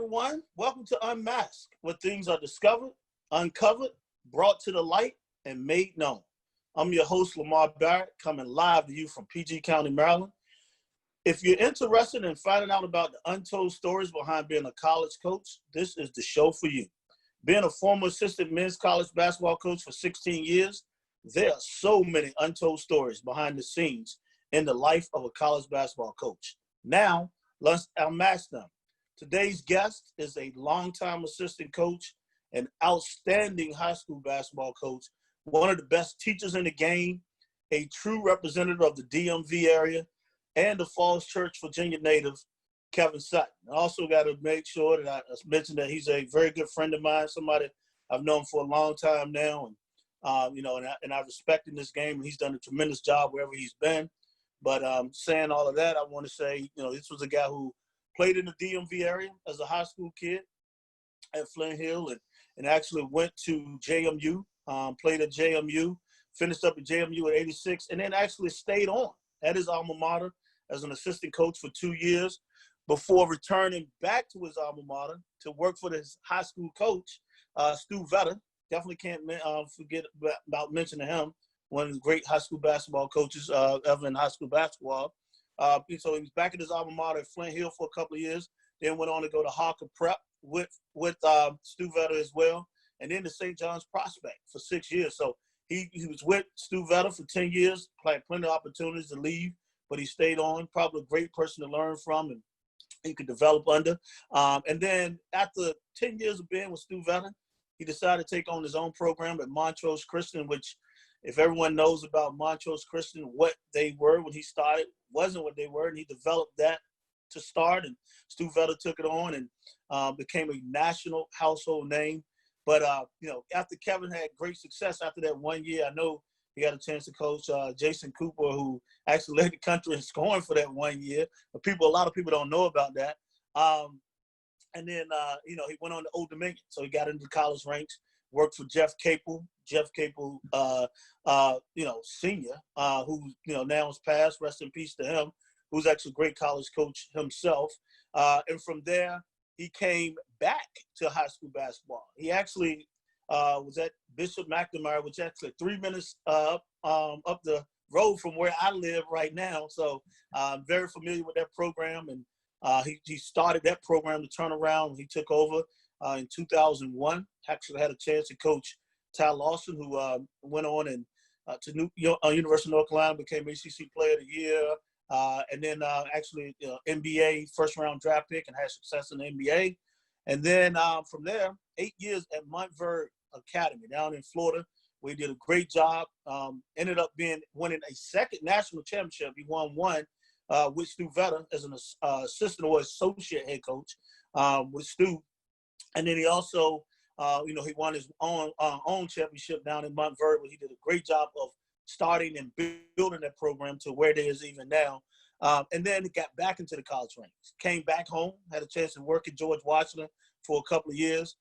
everyone. Welcome to Unmasked, where things are discovered, uncovered, brought to the light, and made known. I'm your host, Lamar Barrett, coming live to you from PG County, Maryland. If you're interested in finding out about the untold stories behind being a college coach, this is the show for you. Being a former assistant men's college basketball coach for 16 years, there are so many untold stories behind the scenes in the life of a college basketball coach. Now, let's unmask them. Today's guest is a longtime assistant coach, an outstanding high school basketball coach, one of the best teachers in the game, a true representative of the DMV area, and the Falls Church, Virginia native, Kevin Sutton. I also got to make sure that I mention that he's a very good friend of mine, somebody I've known for a long time now, and I respect in this game, and he's done a tremendous job wherever he's been. But saying all of that, I want to say, this was a guy who played in the DMV area as a high school kid at Flint Hill and actually went to JMU, played at JMU, finished up at JMU at 86, and then actually stayed on at his alma mater as an assistant coach for 2 years before returning back to his alma mater to work for his high school coach, Stu Vetter. Definitely can't forget about mentioning him, one of the great high school basketball coaches ever in high school basketball. So he was back at his alma mater at Flint Hill for a couple of years, then went on to go to Harker Prep with Stu Vetter as well, and then to St. John's Prospect for 6 years. So he was with Stu Vetter for 10 years, had plenty of opportunities to leave, but he stayed on, probably a great person to learn from and he could develop under. And then after 10 years of being with Stu Vetter, he decided to take on his own program at Montrose Christian, which if everyone knows about Montrose Christian, what they were when he started wasn't what they were, and he developed that to start, and Stu Vetter took it on and became a national household name. But, after Kevin had great success after that 1 year, I know he got a chance to coach Jason Cooper, who actually led the country in scoring for that 1 year. But a lot of people don't know about that. And then, he went on to Old Dominion, so he got into the college ranks. Worked for Jeff Capel, senior, who, now is passed, rest in peace to him, who's actually a great college coach himself. And from there, he came back to high school basketball. He actually was at Bishop McNamara, which is actually 3 minutes up the road from where I live right now. So I'm very familiar with that program. And he started that program to turn around. He took over in 2001. Actually had a chance to coach Ty Lawson, who went on and to University of North Carolina, became ACC Player of the Year, and then actually NBA first-round draft pick and had success in the NBA. And then from there, 8 years at Montverde Academy down in Florida, where he did a great job. Ended up winning a second national championship. He won one with Stu Vetter as an assistant or associate head coach with Stu. And then he also, he won his own championship down in Montverde, where he did a great job of starting and building that program to where it is even now. And then he got back into the college ranks, came back home, had a chance to work at George Washington for a couple of years,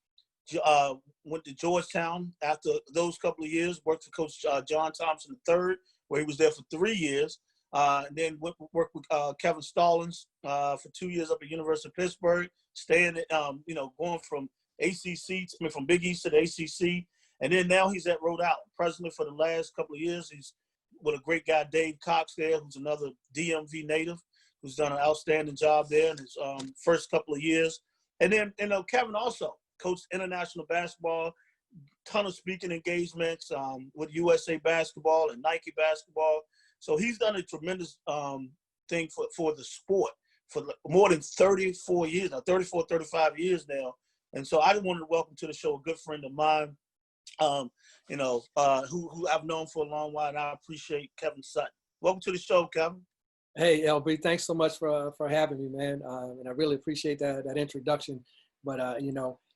went to Georgetown after those couple of years, worked for Coach John Thompson III, where he was there for 3 years. And then worked with Kevin Stallings for 2 years up at University of Pittsburgh, staying at, going from from Big East to the ACC. And then now he's at Rhode Island. Presently for the last couple of years, he's with a great guy, Dave Cox there, who's another DMV native, who's done an outstanding job there in his first couple of years. And then, Kevin also coached international basketball, ton of speaking engagements with USA Basketball and Nike Basketball. So he's done a tremendous thing for the sport for more than 34 years now, 35 years now. And so I wanted to welcome to the show a good friend of mine, who I've known for a long while, and I appreciate Kevin Sutton. Welcome to the show, Kevin. Hey, LB, thanks so much for having me, man. And I really appreciate that introduction. But,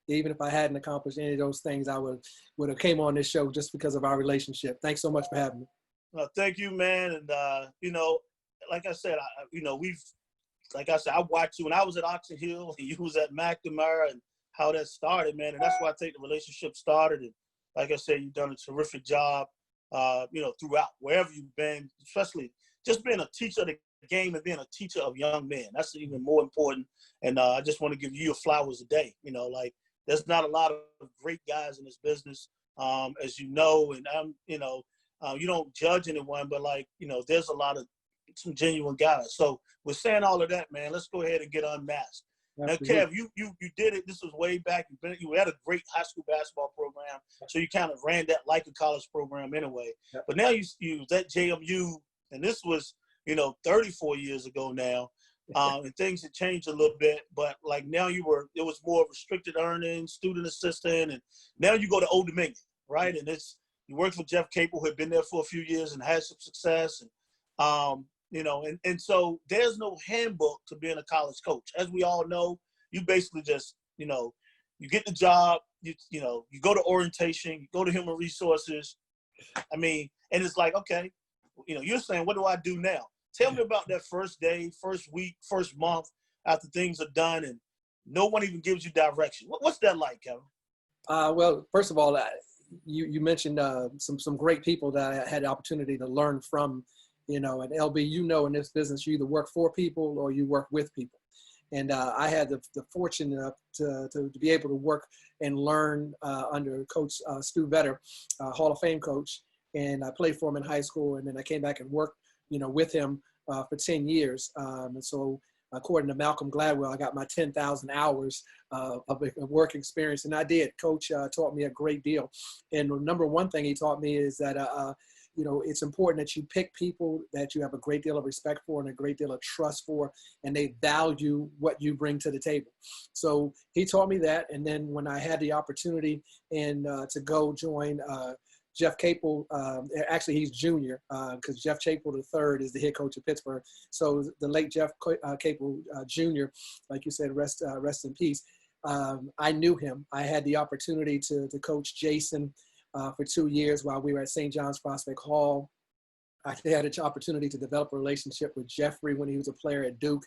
even if I hadn't accomplished any of those things, I would have came on this show just because of our relationship. Thanks so much for having me. Thank you, man. And, like I said, I watched you when I was at Oxon Hill and you was at McNamara and how that started, man. And that's why I think the relationship started. And like I said, you've done a terrific job, throughout wherever you've been, especially just being a teacher of the game and being a teacher of young men. That's even more important. And I just want to give you your flowers today. You know, like there's not a lot of great guys in this business, as you know, and you don't judge anyone, but like, you know, there's a lot of some genuine guys. So we're saying all of that, man. Let's go ahead and get unmasked. Absolutely. Now, Kev, you did it. This was way back. You had a great high school basketball program, so you kind of ran that like a college program anyway. Yep. But now you was at JMU, and this was, you know, 34 years ago now, and things had changed a little bit. But like now it was more restricted earnings, student assistant, and now you go to Old Dominion, right? And you worked for Jeff Capel, who had been there for a few years and had some success, and you know, and so there's no handbook to being a college coach. As we all know, you basically just, you know, you get the job, you go to orientation, you go to human resources. I mean, and it's like, okay, you know, you're saying, what do I do now? Tell me about that first day, first week, first month after things are done and no one even gives you direction. What's that like, Kevin? Well, first of all, you mentioned some great people that I had the opportunity to learn from. You know, and LB, you know, in this business, you either work for people or you work with people. And I had the fortune to be able to work and learn under Coach Stu Vetter, Hall of Fame coach. And I played for him in high school. And then I came back and worked, you know, with him for 10 years. And so according to Malcolm Gladwell, I got my 10,000 hours of work experience. And I did. Coach taught me a great deal. And the number one thing he taught me is that you know, it's important that you pick people that you have a great deal of respect for and a great deal of trust for, and they value what you bring to the table. So he taught me that. And then when I had the opportunity to go join Jeff Capel, actually he's junior because Jeff Capel III is the head coach of Pittsburgh. So the late Jeff Capel Jr., like you said, rest in peace. I knew him. I had the opportunity to coach Jason for 2 years while we were at St. John's Prospect Hall. I had an opportunity to develop a relationship with Jeffrey when he was a player at Duke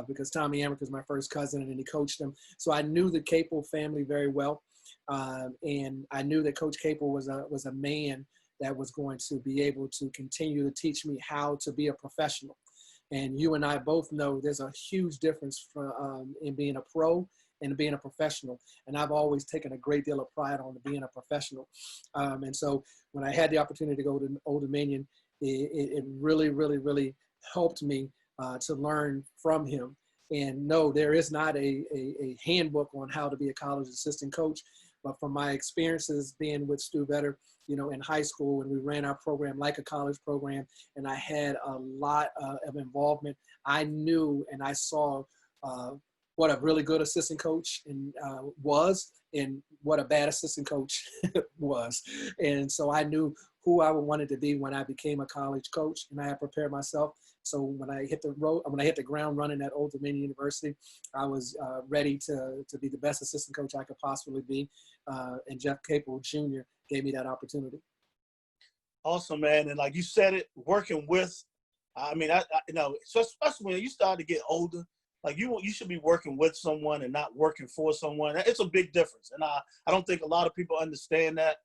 because Tommy Emmerich was my first cousin and he coached him. So I knew the Capel family very well. And I knew that Coach Capel was a man that was going to be able to continue to teach me how to be a professional. And you and I both know there's a huge difference in being a pro and being a professional. And I've always taken a great deal of pride on being a professional. And so when I had the opportunity to go to Old Dominion, it really, really, really helped me to learn from him. And no, there is not a handbook on how to be a college assistant coach. But from my experiences being with Stu Vetter, you know, in high school, when we ran our program like a college program, and I had a lot of involvement, I knew and I saw what a really good assistant coach was and what a bad assistant coach was. And so I knew who I wanted to be when I became a college coach, and I had prepared myself. So when I hit the ground running at Old Dominion University, I was ready to be the best assistant coach I could possibly be. And Jeff Capel Jr. gave me that opportunity. Awesome, man. And like you said it, working with, I mean, I you know, so especially when you start to get older, like you should be working with someone and not working for someone. It's a big difference. And I don't think a lot of people understand that.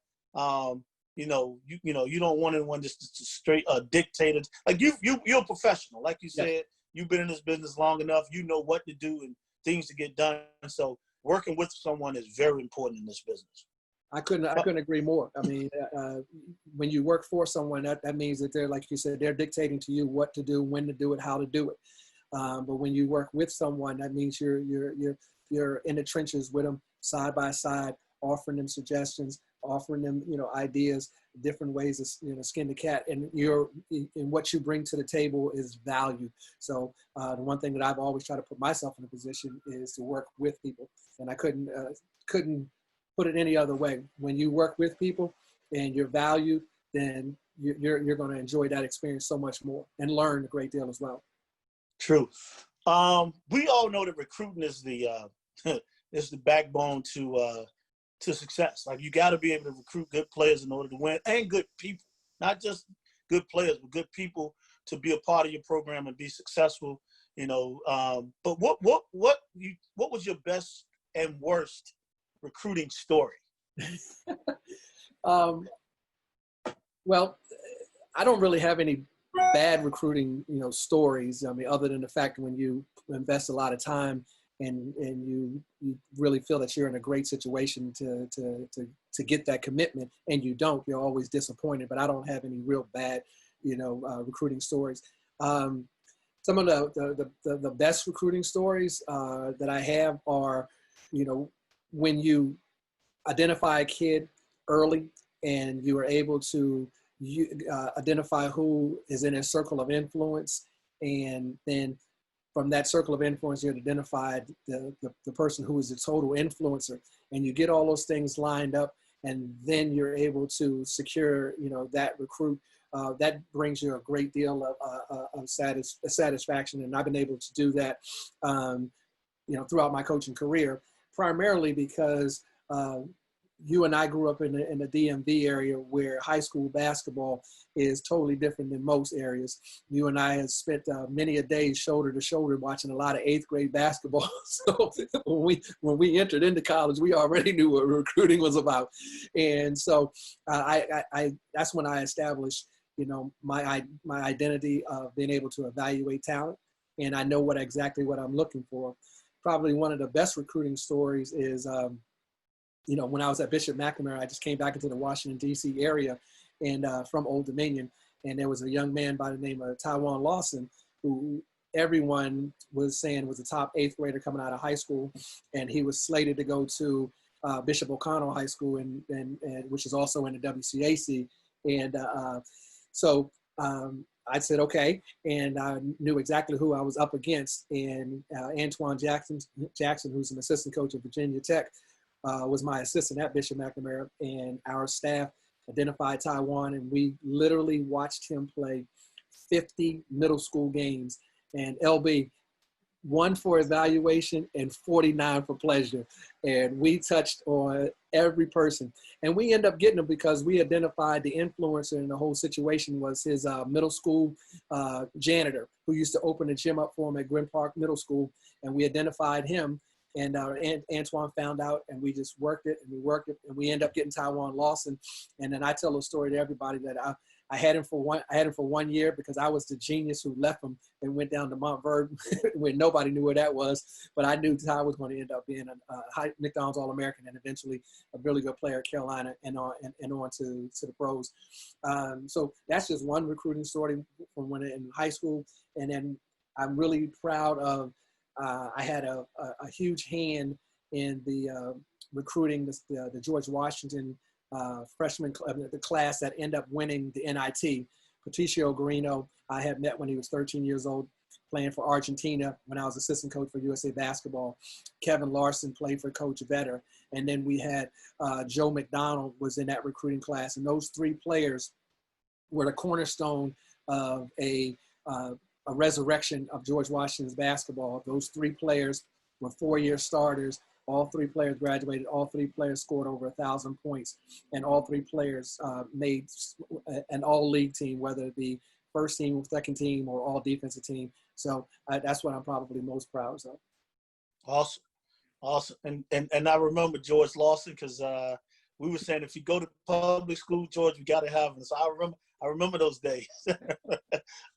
You know, you don't want anyone just to straight dictator. Like you're a professional. Like you said, yeah. You've been in this business long enough. You know what to do and things to get done. So working with someone is very important in this business. I couldn't agree more. I mean, when you work for someone, that means that they're, like you said, they're dictating to you what to do, when to do it, how to do it. But when you work with someone, that means you're in the trenches with them, side by side, offering them suggestions, offering them, you know, ideas, different ways to, you know, skin the cat. And what you bring to the table is value. So the one thing that I've always tried to put myself in a position is to work with people, and I couldn't put it any other way. When you work with people and you're valued, then you're going to enjoy that experience so much more and learn a great deal as well. True. We all know that recruiting is the is the backbone to success. Like you got to be able to recruit good players in order to win, and good people, not just good players, but good people to be a part of your program and be successful. You know. But what was your best and worst recruiting story? Well, I don't really have any bad recruiting, stories. I mean, other than the fact when you invest a lot of time and you really feel that you're in a great situation to get that commitment, and you don't, you're always disappointed. But I don't have any real bad, recruiting stories. Some of the best recruiting stories that I have are, when you identify a kid early and you are able to identify who is in a circle of influence, and then from that circle of influence, you identified the person who is the total influencer, and you get all those things lined up, and then you're able to secure, that recruit. That brings you a great deal of satisfaction, and I've been able to do that, throughout my coaching career, primarily because you and I grew up in the DMV area, where high school basketball is totally different than most areas. You and I have spent many a day shoulder to shoulder watching a lot of 8th grade basketball. So when we entered into college, we already knew what recruiting was about. And so that's when I established, my identity of being able to evaluate talent, and I know exactly what I'm looking for. Probably one of the best recruiting stories is, when I was at Bishop McNamara, I just came back into the Washington, D.C. area, and from Old Dominion, and there was a young man by the name of Tywan Lawson, who everyone was saying was a top 8th grader coming out of high school, and he was slated to go to Bishop O'Connell High School, and which is also in the WCAC, and so I said, okay, and I knew exactly who I was up against, and Antoine Jackson, who's an assistant coach at Virginia Tech, was my assistant at Bishop McNamara, and our staff identified Tywan, and we literally watched him play 50 middle school games, and LB, 1 for evaluation and 49 for pleasure. And we touched on every person, and we ended up getting him because we identified the influencer in the whole situation was his middle school janitor, who used to open the gym up for him at Gwen Park Middle School. And we identified him, and Antoine found out, and we just worked it, and we ended up getting Tywan Lawson. And then I tell a story to everybody that I had him for 1 year because I was the genius who left him and went down to Montverde when nobody knew where that was. But I knew Ty was going to end up being a McDonald's All-American and eventually a really good player at Carolina and on to the pros. So that's just one recruiting story from when in high school. And then I'm really proud of, I had a huge hand in the recruiting the George Washington freshman, the class that ended up winning the NIT. Patricio Garino, I had met when he was 13 years old, playing for Argentina when I was assistant coach for USA Basketball. Kevin Larson played for Coach Vetter. And then we had Joe McDonald was in that recruiting class. And those 3 players were the cornerstone of a resurrection of George Washington's basketball. Those 3 players were 4-year starters. All 3 players graduated. All 3 players scored over 1,000 points. And all 3 players made an all-league team, whether it be first team, second team, or all defensive team. So that's what I'm probably most proud of. Awesome. And I remember George Lawson because we were saying if you go to public school, George, we got to have him. So I remember those days.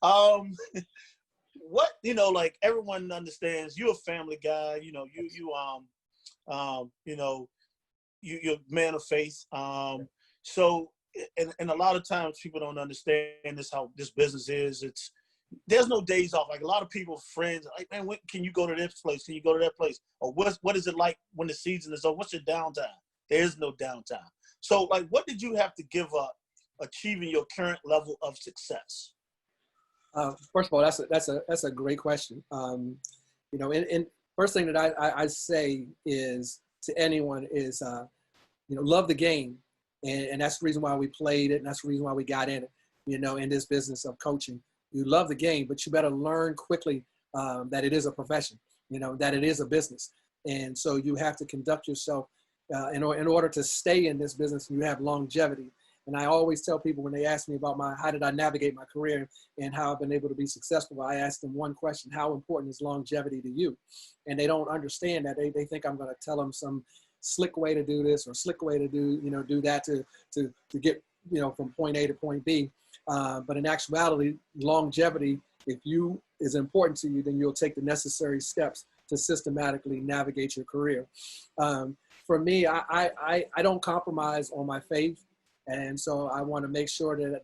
What, like everyone understands, you're a family guy, you're a man of faith. So, and a lot of times people don't understand this, how this business is. There's no days off. Like a lot of people, friends, like, man, when can you go to this place? Can you go to that place? Or what is it like when the season is over? What's your downtime? There is no downtime. So like, what did you have to give up achieving your current level of success? First of all, that's a great question. And first thing that I say is to anyone is, love the game. And that's the reason why we played it. And that's the reason why we got in it, in this business of coaching. You love the game, but you better learn quickly that it is a profession, that it is a business. And so you have to conduct yourself in order to stay in this business, and you have longevity. And I always tell people when they ask me about how did I navigate my career and how I've been able to be successful, I ask them one question: how important is longevity to you? And they don't understand that. They think I'm going to tell them some slick way to do this or slick way to do that to get you know, from point A to point B. But in actuality, longevity, if you is important to you, then you'll take the necessary steps to systematically navigate your career. For me, I don't compromise on my faith. And so I want to make sure that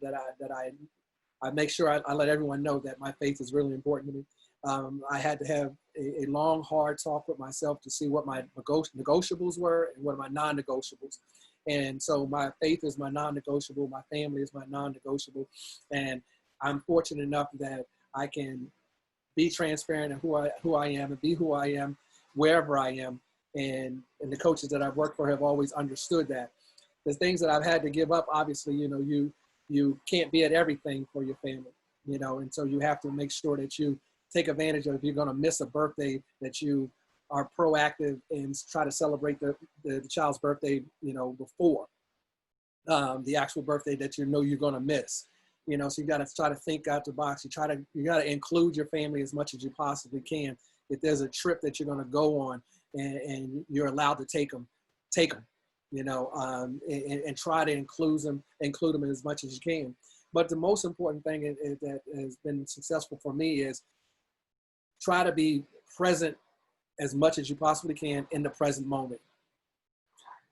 I make sure I let everyone know that my faith is really important to me. I had to have a long, hard talk with myself to see what my negotiables were and what are my non-negotiables. And so my faith is my non-negotiable. My family is my non-negotiable. And I'm fortunate enough that I can be transparent in who I am and be who I am wherever I am. And the coaches that I've worked for have always understood that. The things that I've had to give up, obviously, you know, you can't be at everything for your family, you know, and so you have to make sure that you take advantage of, if you're going to miss a birthday, that you are proactive and try to celebrate the child's birthday, you know, before the actual birthday that you know you're going to miss. You know, so you got to try to think out the box. You got to include your family as much as you possibly can. If there's a trip that you're going to go on and you're allowed to take them, you know, and try to include them as much as you can. But the most important thing that has been successful for me is try to be present as much as you possibly can in the present moment.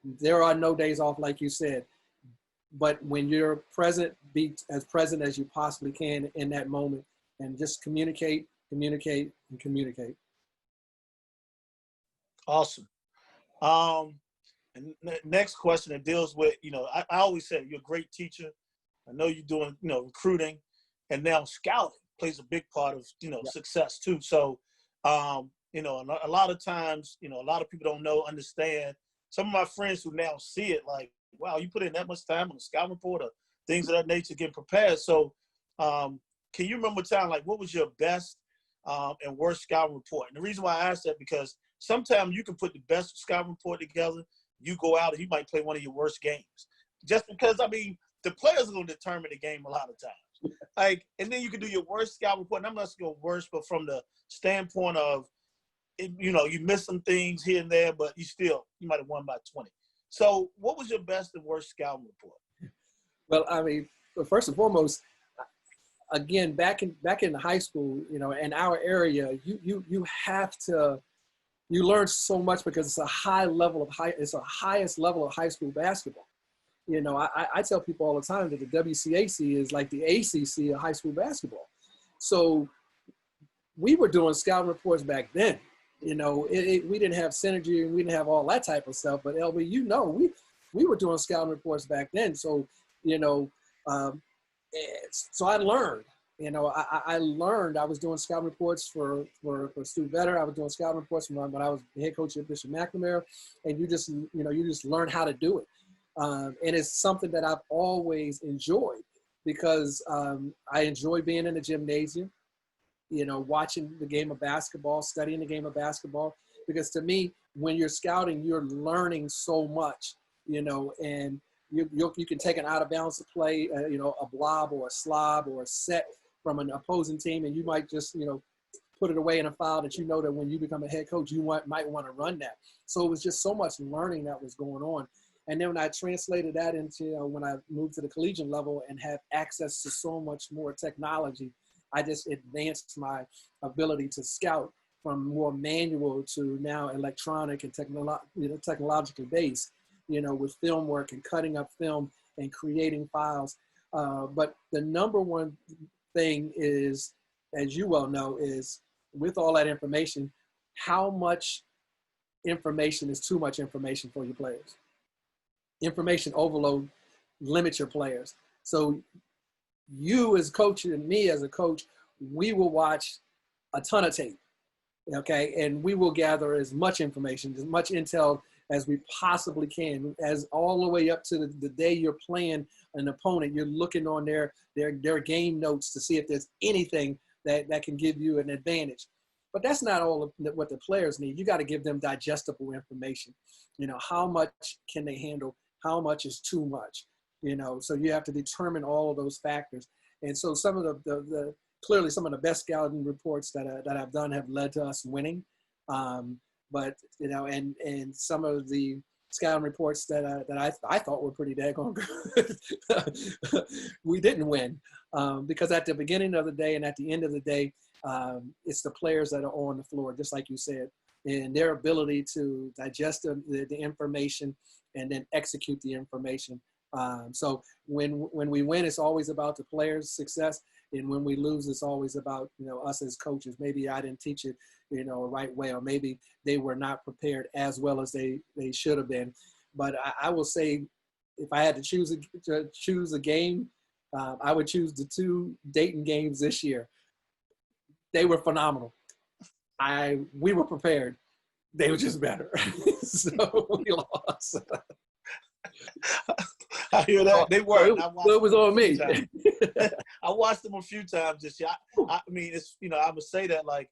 There are no days off, like you said, but when you're present, be as present as you possibly can in that moment, and just communicate. Awesome. And next question that deals with, you know, I always say you're a great teacher. I know you're doing, you know, recruiting, and now scouting plays a big part of, you know, success too. So, you know, a lot of times, you know, a lot of people don't understand. Some of my friends who now see it like, wow, you put in that much time on a scouting report or things of that nature, getting prepared. So, can you remember a time, like, what was your best and worst scouting report? And the reason why I asked that, because sometimes you can put the best scouting report together. You go out and you might play one of your worst games. Just because, I mean, the players are going to determine the game a lot of times. Like, and then you can do your worst scouting report. And I'm not going worst, but from the standpoint of, you know, you missed some things here and there, but you might have won by 20. So what was your best and worst scouting report? Well, I mean, first and foremost, again, back in high school, you know, in our area, you have to, you learn so much because it's the highest level of high school basketball. You know, I tell people all the time that the WCAC is like the ACC of high school basketball. So we were doing scouting reports back then. You know, we didn't have synergy and we didn't have all that type of stuff. But LB, you know, we were doing scouting reports back then. So, you know, so I learned. You know, I learned. I was doing scouting reports for Stu Vetter. I was doing scouting reports when I was the head coach at Bishop McNamara, and you just learn how to do it. And it's something that I've always enjoyed because I enjoy being in the gymnasium, you know, watching the game of basketball, studying the game of basketball. Because to me, when you're scouting, you're learning so much, you know, and you can take an out of bounds play, you know, a blob or a slob or a set from an opposing team, and you might just, you know, put it away in a file that you know that when you become a head coach, you might want to run that. So it was just so much learning that was going on. And then when I translated that into, you know, when I moved to the collegiate level and had access to so much more technology, I just advanced my ability to scout from more manual to now electronic and technologically based, you know, with film work and cutting up film and creating files. But the number one thing is, as you well know, is with all that information, how much information is too much information for your players. Information overload limits your players. So you as a coach and me as a coach, we will watch a ton of tape, okay? And we will gather as much information, as much intel as we possibly can, as all the way up to the day you're playing an opponent. You're looking on their game notes to see if there's anything that can give you an advantage. But that's not all of what the players need. You got to give them digestible information. You know, how much can they handle? How much is too much? You know, so you have to determine all of those factors. And so some of the clearly some of the best scouting reports that I've done have led to us winning. But, you know, and some of the scouting reports that I thought were pretty daggone good. We didn't win because at the beginning of the day and at the end of the day, it's the players that are on the floor, just like you said, and their ability to digest the information and then execute the information. So when we win, it's always about the players' success. And when we lose, it's always about, us as coaches. Maybe I didn't teach it, the right way, or maybe they were not prepared as well as they should have been. But I will say, if I had to choose a game, I would choose the 2 Dayton games this year. They were phenomenal. We were prepared. They were just better. So we lost. I hear that. They were. It was on me. I watched them a few times this year. I mean, it's, I would say that, like,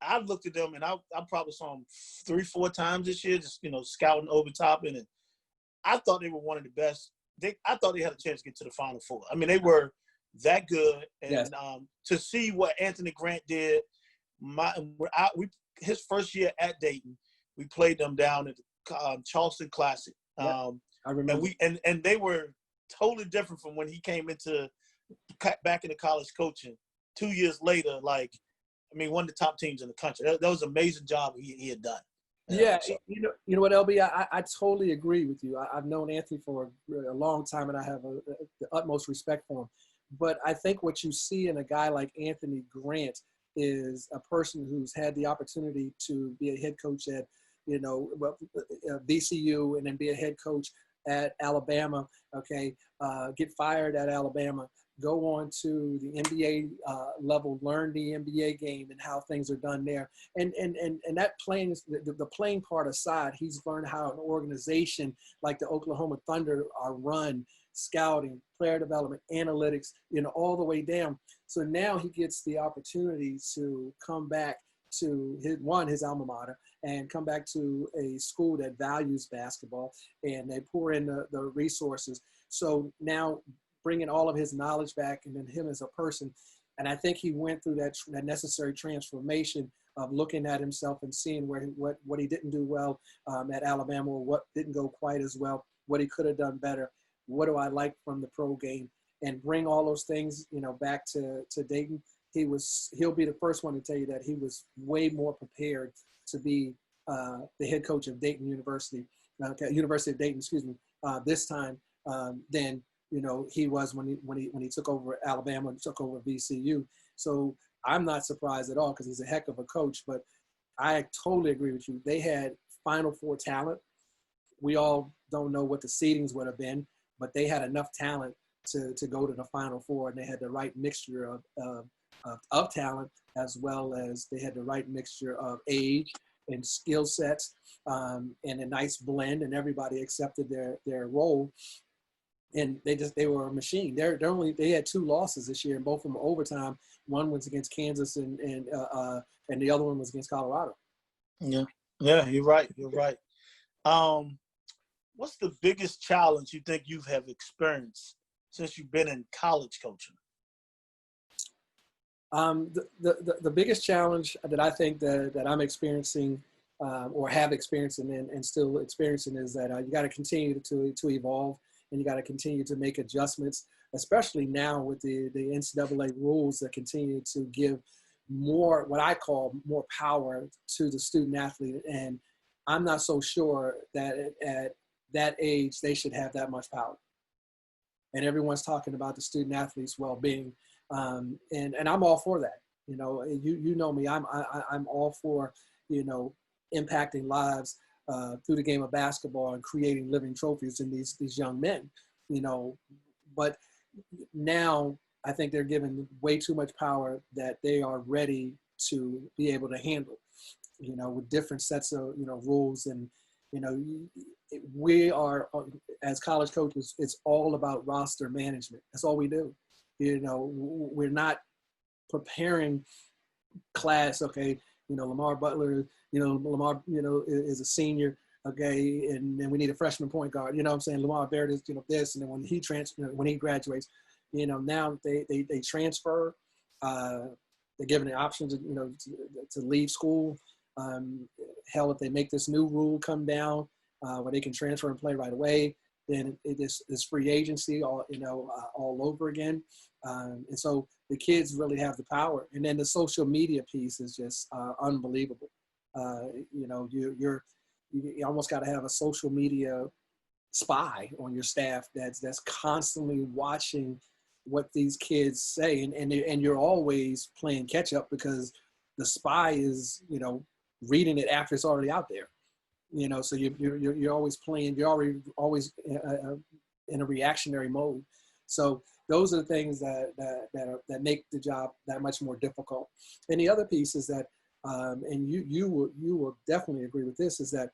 I looked at them and I probably saw them 3-4 times this year, just, scouting over top. And I thought they were one of the best. I thought they had a chance to get to the Final Four. I mean, they were that good. And yes. To see what Anthony Grant did, his first year at Dayton, we played them down at the Charleston Classic. Yep. I remember. And they were totally different from when he came back into college coaching 2 years later. Like, I mean, one of the top teams in the country. That was an amazing job he had done. Yeah, so. You know what, LB? I totally agree with you. I've known Anthony for a long time, and I have the utmost respect for him. But I think what you see in a guy like Anthony Grant is a person who's had the opportunity to be a head coach at, VCU, and then be a head coach at Alabama, get fired at Alabama, go on to the NBA level, learn the NBA game and how things are done there. And that playing, the playing part aside, he's learned how an organization like the Oklahoma Thunder are run, scouting, player development, analytics, all the way down. So now he gets the opportunity to come back to his alma mater, and come back to a school that values basketball, and they pour in the resources. So now bringing all of his knowledge back, and then him as a person. And I think he went through that necessary transformation of looking at himself and seeing what he didn't do well at Alabama, or what didn't go quite as well, what he could have done better. What do I like from the pro game? And bring all those things, back to Dayton. He'll be the first one to tell you that he was way more prepared to be the head coach of Dayton University, University of Dayton, this time than he was when he took over Alabama and took over VCU. So I'm not surprised at all, because he's a heck of a coach. But I totally agree with you. They had Final Four talent. We all don't know what the seedings would have been, but they had enough talent to go to the Final Four, and they had the right mixture of talent, as well as they had the right mixture of age and skill sets, and a nice blend, and everybody accepted their role. And they were a machine. They had 2 losses this year, and both of them were overtime. One was against Kansas, and the other one was against Colorado. Yeah, you're right. What's the biggest challenge you think you have experienced since you've been in college coaching? The biggest challenge that I think that I'm experiencing, or have experienced and still experiencing, is that you got to continue to evolve, and you got to continue to make adjustments, especially now with the NCAA rules that continue to give more, what I call more power to the student athlete. And I'm not so sure that at that age they should have that much power. And everyone's talking about the student athlete's well-being. And I'm all for that. You know me, I'm all for, impacting lives through the game of basketball and creating living trophies in these young men, but now I think they're given way too much power that they are ready to be able to handle, with different sets of, rules. And, we are, as college coaches, it's all about roster management. That's all we do. We're not preparing class. Okay. Lamar Butler, is a senior. Okay. And then we need a freshman point guard, I'm saying? Lamar Barrett is, this. And then when he graduates, now they transfer, they're given the option to leave school. Hell, if they make this new rule come down, where they can transfer and play right away. Then it is free agency all over again. And so the kids really have the power. And then the social media piece is just unbelievable. You almost got to have a social media spy on your staff that's constantly watching what these kids say, and you're always playing catch up because the spy is reading it after it's already out there. So you're always playing. You're always in a reactionary mode. So those are the things that make the job that much more difficult. And the other piece is that, and you will definitely agree with this, is that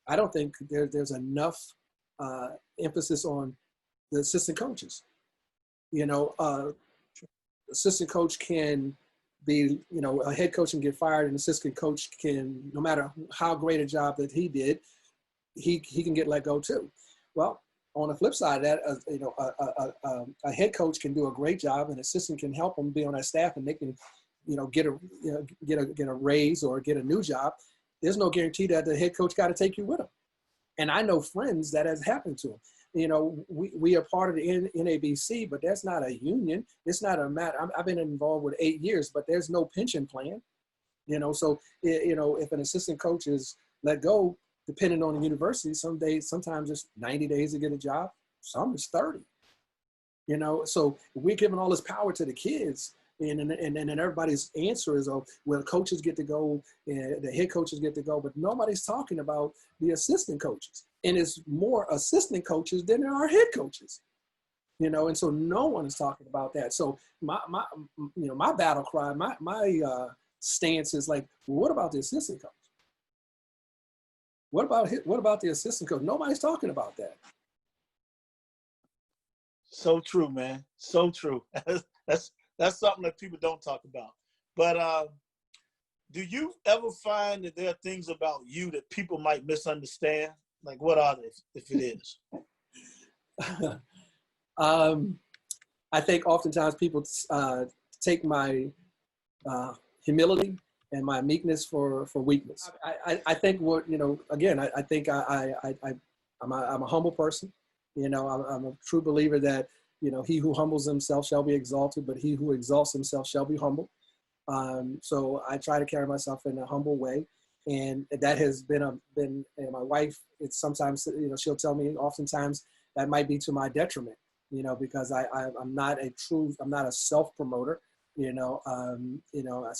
I don't think there's enough emphasis on the assistant coaches. Assistant coach can be, a head coach can get fired, and assistant coach can, no matter how great a job that he did, he can get let go too. Well, on the flip side of that, a head coach can do a great job, and assistant can help them be on that staff, and they can, get a raise or get a new job. There's no guarantee that the head coach got to take you with them. And I know friends that has happened to them. We are part of the NABC, but that's not a union. It's not a matter. I've been involved with 8 years, but there's no pension plan. So if an assistant coach is let go, depending on the university, sometimes it's 90 days to get a job. Some is 30. So we're giving all this power to the kids. And then everybody's answer is, oh, well, coaches get to go, and the head coaches get to go, but nobody's talking about the assistant coaches. And it's more assistant coaches than there are head coaches, and so no one is talking about that. So my battle cry, my stance is like, well, what about the assistant coach? What about the assistant coach? Nobody's talking about that. So true, man. So true. That's something that people don't talk about. But do you ever find that there are things about you that people might misunderstand? Like, what are they, if it is? I think oftentimes people take my humility and my meekness for weakness. I think again, I think I'm a humble person. I'm a true believer that, he who humbles himself shall be exalted, but he who exalts himself shall be humbled. So I try to carry myself in a humble way. And that has been my wife, it's sometimes, she'll tell me oftentimes that might be to my detriment, because I'm not a self-promoter, so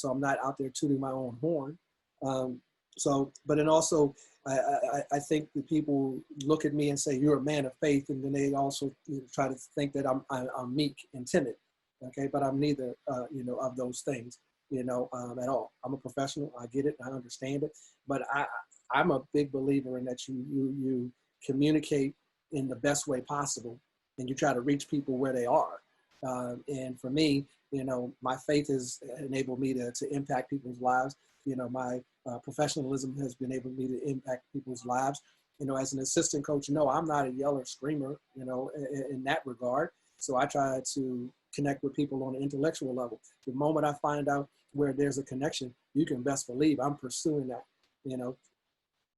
I'm not out there tooting my own horn. But then also, I think that people look at me and say, you're a man of faith. And then they also try to think that I'm meek and timid. Okay. But I'm neither, of those things, at all. I'm a professional. I get it. I understand it. But I'm a big believer in that you communicate in the best way possible, and you try to reach people where they are. And for me, my faith has enabled me to impact people's lives. My professionalism has been able me to impact people's lives. As an assistant coach, no, I'm not a yeller screamer, in that regard. So I try to connect with people on an intellectual level. The moment I find out where there's a connection, you can best believe I'm pursuing that,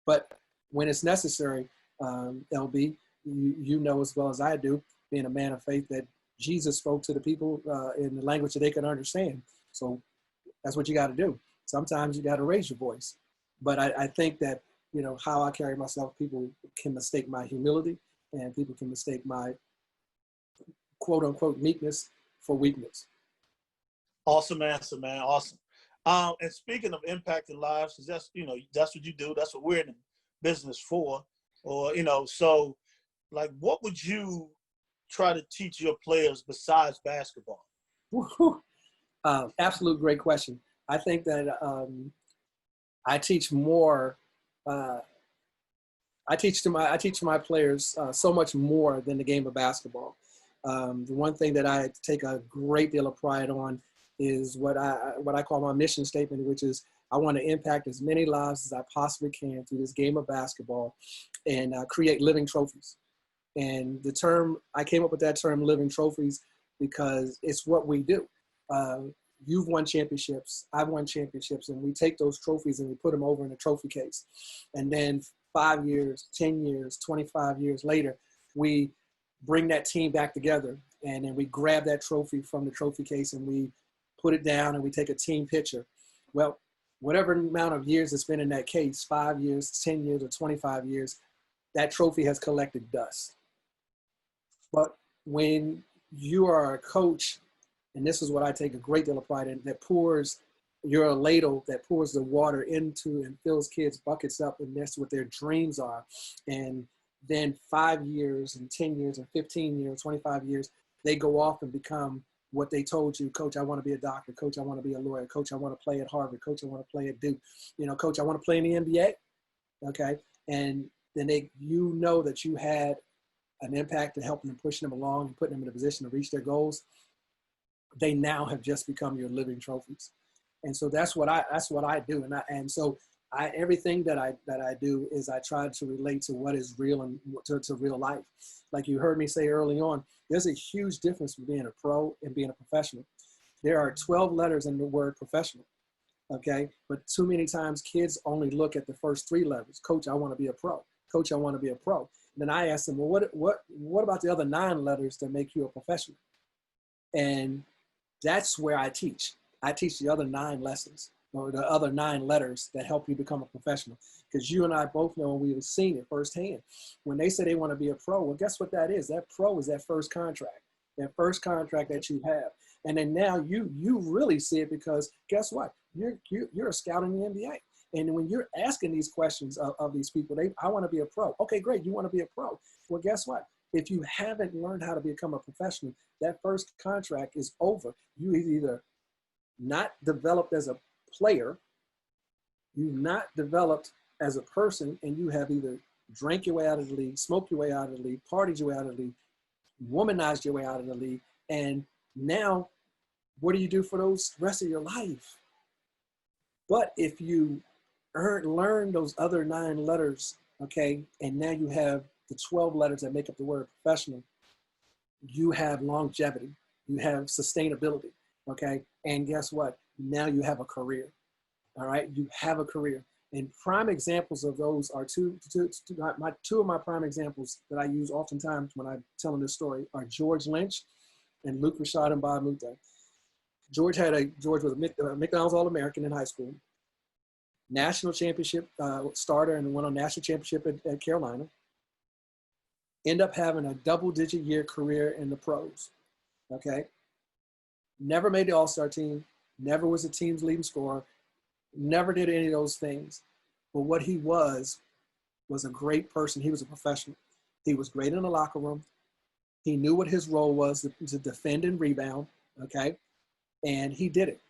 But when it's necessary, LB, you know as well as I do, being a man of faith, that Jesus spoke to the people in the language that they could understand. So that's what you got to do. Sometimes you got to raise your voice. But I think that, how I carry myself, people can mistake my humility, and people can mistake my quote unquote meekness for weakness. Awesome answer, man. Awesome. And speaking of impacting lives, that's what you do. That's what we're in business for. Or, so like, what would you try to teach your players besides basketball? Absolute great question. I think that I teach more. I teach to my players so much more than the game of basketball. The one thing that I take a great deal of pride on is what I call my mission statement, which is I want to impact as many lives as I possibly can through this game of basketball, and create living trophies. And I came up with that term, living trophies, because it's what we do. You've won championships, I've won championships, and we take those trophies and we put them over in a trophy case. And then 5 years, 10 years, 25 years later, we bring that team back together, and then we grab that trophy from the trophy case and we put it down and we take a team picture. Well, whatever amount of years it's been in that case, 5 years, 10 years, or 25 years, that trophy has collected dust. But when you are a coach, and this is what I take a great deal of pride in, that pours, you're a ladle that pours the water into and fills kids' buckets up, and that's what their dreams are. And then 5 years and 10 years and 15 years, 25 years, they go off and become what they told you. Coach, I want to be a doctor. Coach, I want to be a lawyer. Coach, I want to play at Harvard. Coach, I want to play at Duke. Coach, I want to play in the NBA. Okay. And then you know that you had an impact in helping them, pushing them along and putting them in a position to reach their goals. They now have just become your living trophies. And so that's what I do. And so everything that I do is I try to relate to what is real and to real life. Like you heard me say early on, there's a huge difference between being a pro and being a professional. There are 12 letters in the word professional. Okay. But too many times kids only look at the first 3 letters. Coach, I want to be a pro. Coach, I want to be a pro. And then I ask them, well, what about the other 9 letters that make you a professional? And that's where I teach. I teach the other 9 lessons, or the other 9 letters that help you become a professional. Because you and I both know, and we've seen it firsthand. When they say they want to be a pro, well, guess what that is? That pro is that first contract that you have. And then now you really see it, because guess what? You're a scout in the NBA. And when you're asking these questions of these people, I want to be a pro. Okay, great. You want to be a pro. Well, guess what? If you haven't learned how to become a professional, that first contract is over. You either not developed as a player, you've not developed as a person, and you have either drank your way out of the league, smoked your way out of the league, partied your way out of the league, womanized your way out of the league. And now, what do you do for those rest of your life? But if you learn those other 9 letters, okay, and now you have the 12 letters that make up the word professional, you have longevity, you have sustainability, okay? And guess what? Now you have a career, all right? You have a career. And prime examples of those are two of my prime examples that I use oftentimes when I'm telling this story are George Lynch and Luke Rashad and Bob Mute. George was a McDonald's All-American in high school, national championship starter, and went on national championship at Carolina. End up having a double-digit year career in the pros, okay? Never made the All-Star team, never was the team's leading scorer, never did any of those things. But what he was a great person. He was a professional. He was great in the locker room. He knew what his role was to defend and rebound, okay? And he did it.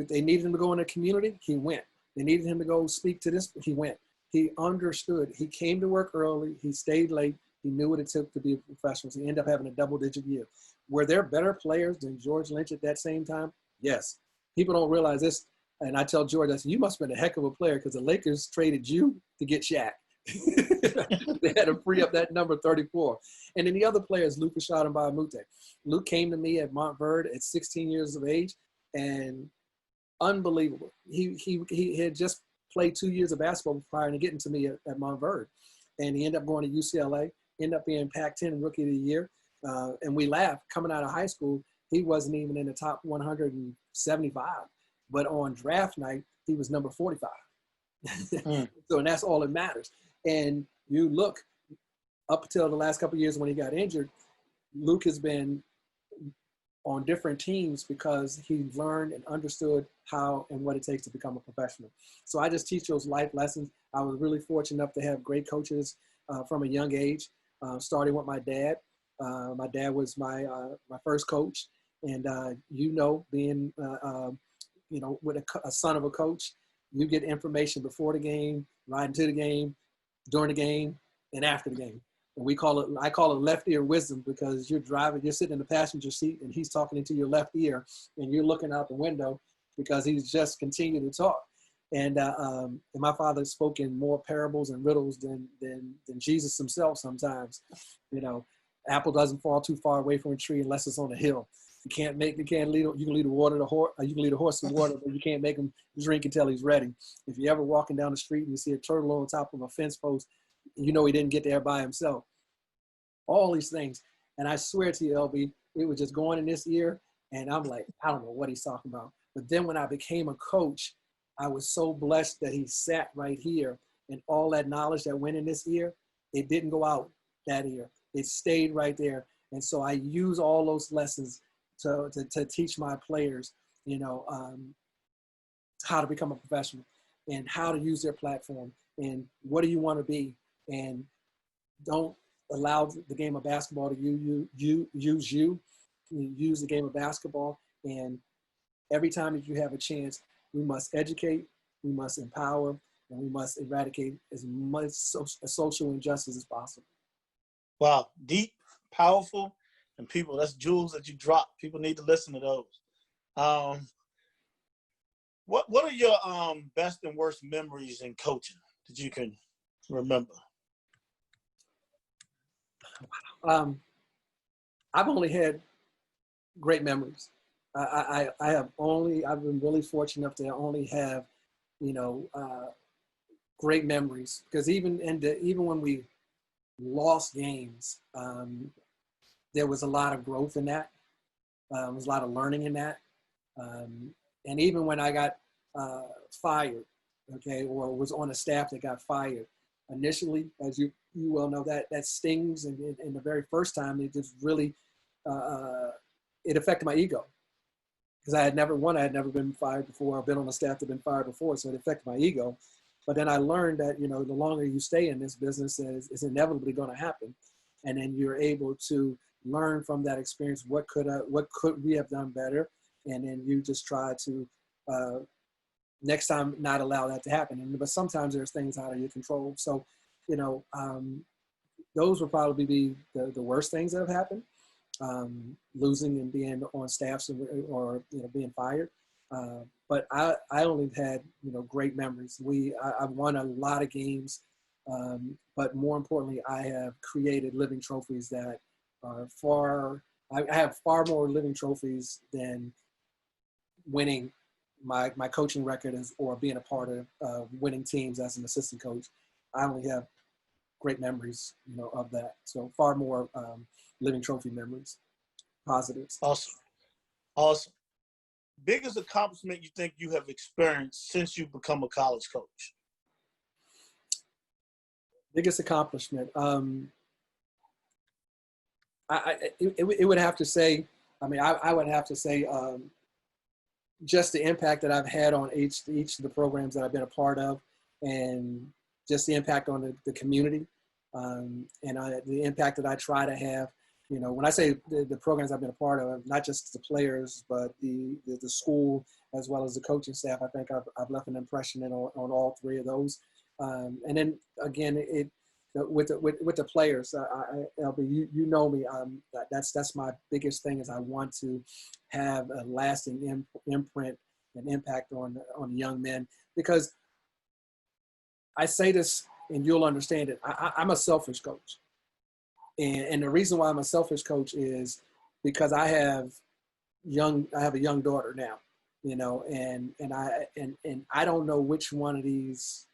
They needed him to go in the community, he went. They needed him to go speak to this, he went. He understood. He came to work early. He stayed late. He knew what it took to be a professional. So he ended up having a double-digit year. Were there better players than George Lynch at that same time? Yes. People don't realize this. And I tell George, I said, you must have been a heck of a player, because the Lakers traded you to get Shaq. They had to free up that number 34. And then the other players, Luke Rashad and Bob Mute. Luke came to me at Montverde at 16 years of age, and unbelievable. He had just played 2 years of basketball prior to getting to me at Montverde. And he ended up going to UCLA, ended up being Pac-10 Rookie of the Year. And we laughed. Coming out of high school, he wasn't even in the top 175. But on draft night, he was number 45. So, and that's all that matters. And you look, up until the last couple of years when he got injured, Luke has been on different teams because he learned and understood how and what it takes to become a professional. So I just teach those life lessons. I was really fortunate enough to have great coaches from a young age, starting with my dad. My dad was my first coach. And, being, with a son of a coach, you get information before the game, right into the game, during the game, and after the game. And I call it left ear wisdom, because you're sitting in the passenger seat and he's talking into your left ear and you're looking out the window because he's just continuing to talk. And my father spoke in more parables and riddles than Jesus himself sometimes. Apple doesn't fall too far away from a tree unless it's on a hill. You can lead a horse to water, but you can't make him drink until he's ready. If you're ever walking down the street and you see a turtle on top of a fence post, you know he didn't get there by himself. All these things. And I swear to you, LB, it was just going in this ear, and I'm like, I don't know what he's talking about. But then when I became a coach, I was so blessed that he sat right here, and all that knowledge that went in this ear, it didn't go out that ear. It stayed right there. And so I use all those lessons to teach my players, you know, how to become a professional and how to use their platform and what do you want to be, and don't allow the game of basketball to use you. Use the game of basketball, and every time that you have a chance, we must educate, we must empower, and we must eradicate as much social injustice as possible. Wow, deep, powerful, and people, that's jewels that you drop. People need to listen to those. What are your best and worst memories in coaching that you can remember? I've only had great memories. I've been really fortunate enough to only have, you know, great memories, because even when we lost games, there was a lot of growth in that. There was a lot of learning in that. And even when I got fired, okay, or was on a staff that got fired, initially, as you well know, that stings. And the very first time, it just really, it affected my ego. Because I had never been fired before. I've been on a staff that had been fired before, so it affected my ego. But then I learned that, you know, the longer you stay in this business, it's inevitably going to happen. And then you're able to learn from that experience, what could we have done better? And then you just try to, next time, not allow that to happen. But sometimes there's things out of your control. So, you know, those would probably be the worst things that have happened. Losing and being on staffs or you know, being fired. But I only had, you know, great memories. I won a lot of games, but more importantly, I have created living trophies that are I have far more living trophies than winning my coaching record or being a part of winning teams as an assistant coach. I only have great memories, you know, of that. So far more living trophy memories, positives. Awesome. Biggest accomplishment you think you have experienced since you've become a college coach? Biggest accomplishment. It would have to say, I would have to say just the impact that I've had on each of the programs that I've been a part of, and just the impact on the community, and the impact that I try to have. You know, when I say the programs I've been a part of, not just the players, but the school as well as the coaching staff, I think I've left an impression on all three of those. And then again, with the players, LB, you know me. That's my biggest thing, is I want to have a lasting imprint and impact on the young men, because I say this and you'll understand it. I'm a selfish coach. And the reason why I'm a selfish coach is because I have a young daughter now, you know, and I don't know which one of these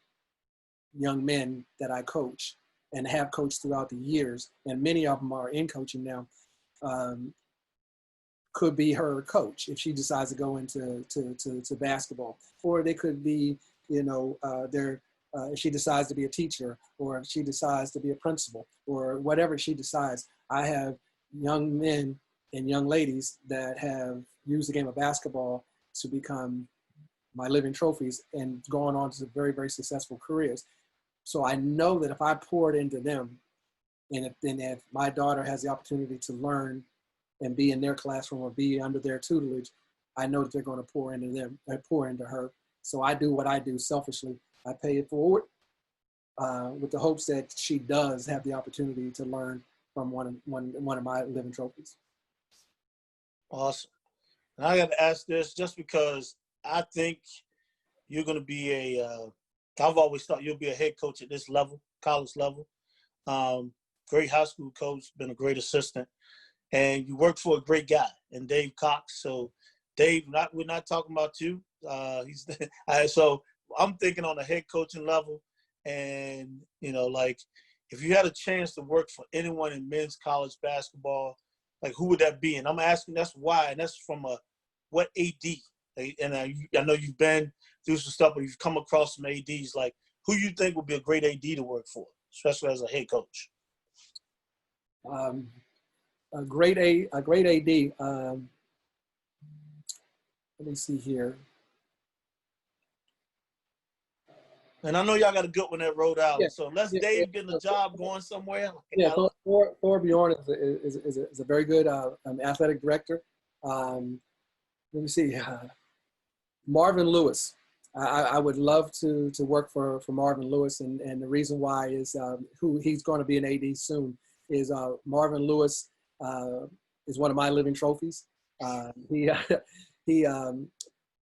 young men that I coach and have coached throughout the years, and many of them are in coaching now, could be her coach if she decides to go into basketball, or they could be, you know, if she decides to be a teacher, or if she decides to be a principal, or whatever she decides. I have young men and young ladies that have used the game of basketball to become my living trophies and gone on to very, very successful careers. So I know that if I pour it into them, and if my daughter has the opportunity to learn and be in their classroom or be under their tutelage, I know that they're going to pour into them, pour into her. So I do what I do selfishly. I pay it forward with the hopes that she does have the opportunity to learn from one of my living trophies. Awesome. And I got to ask this just because I think you're going to be I've always thought you'll be a head coach at this level, college level. Great high school coach, been a great assistant. and you work for a great guy, and Dave Cox. So, Dave, we're not talking about you. He's so I'm thinking on a head coaching level, and like if you had a chance to work for anyone in men's college basketball, like who would that be? And I'm asking that's why, and that's from what AD. And I know you've been through some stuff, but you've come across some ADs. Like, who you think would be a great AD to work for, especially as a head coach? A great AD. Let me see here. And I know y'all got a good one at Rhode Island. Yeah, so unless Dave getting a job going somewhere. Yeah, Thor Bjorn is a very good athletic director. Let me see. Marvin Lewis. I would love to work for Marvin Lewis, and the reason why is who he's going to be an AD soon is Marvin Lewis is one of my living trophies. He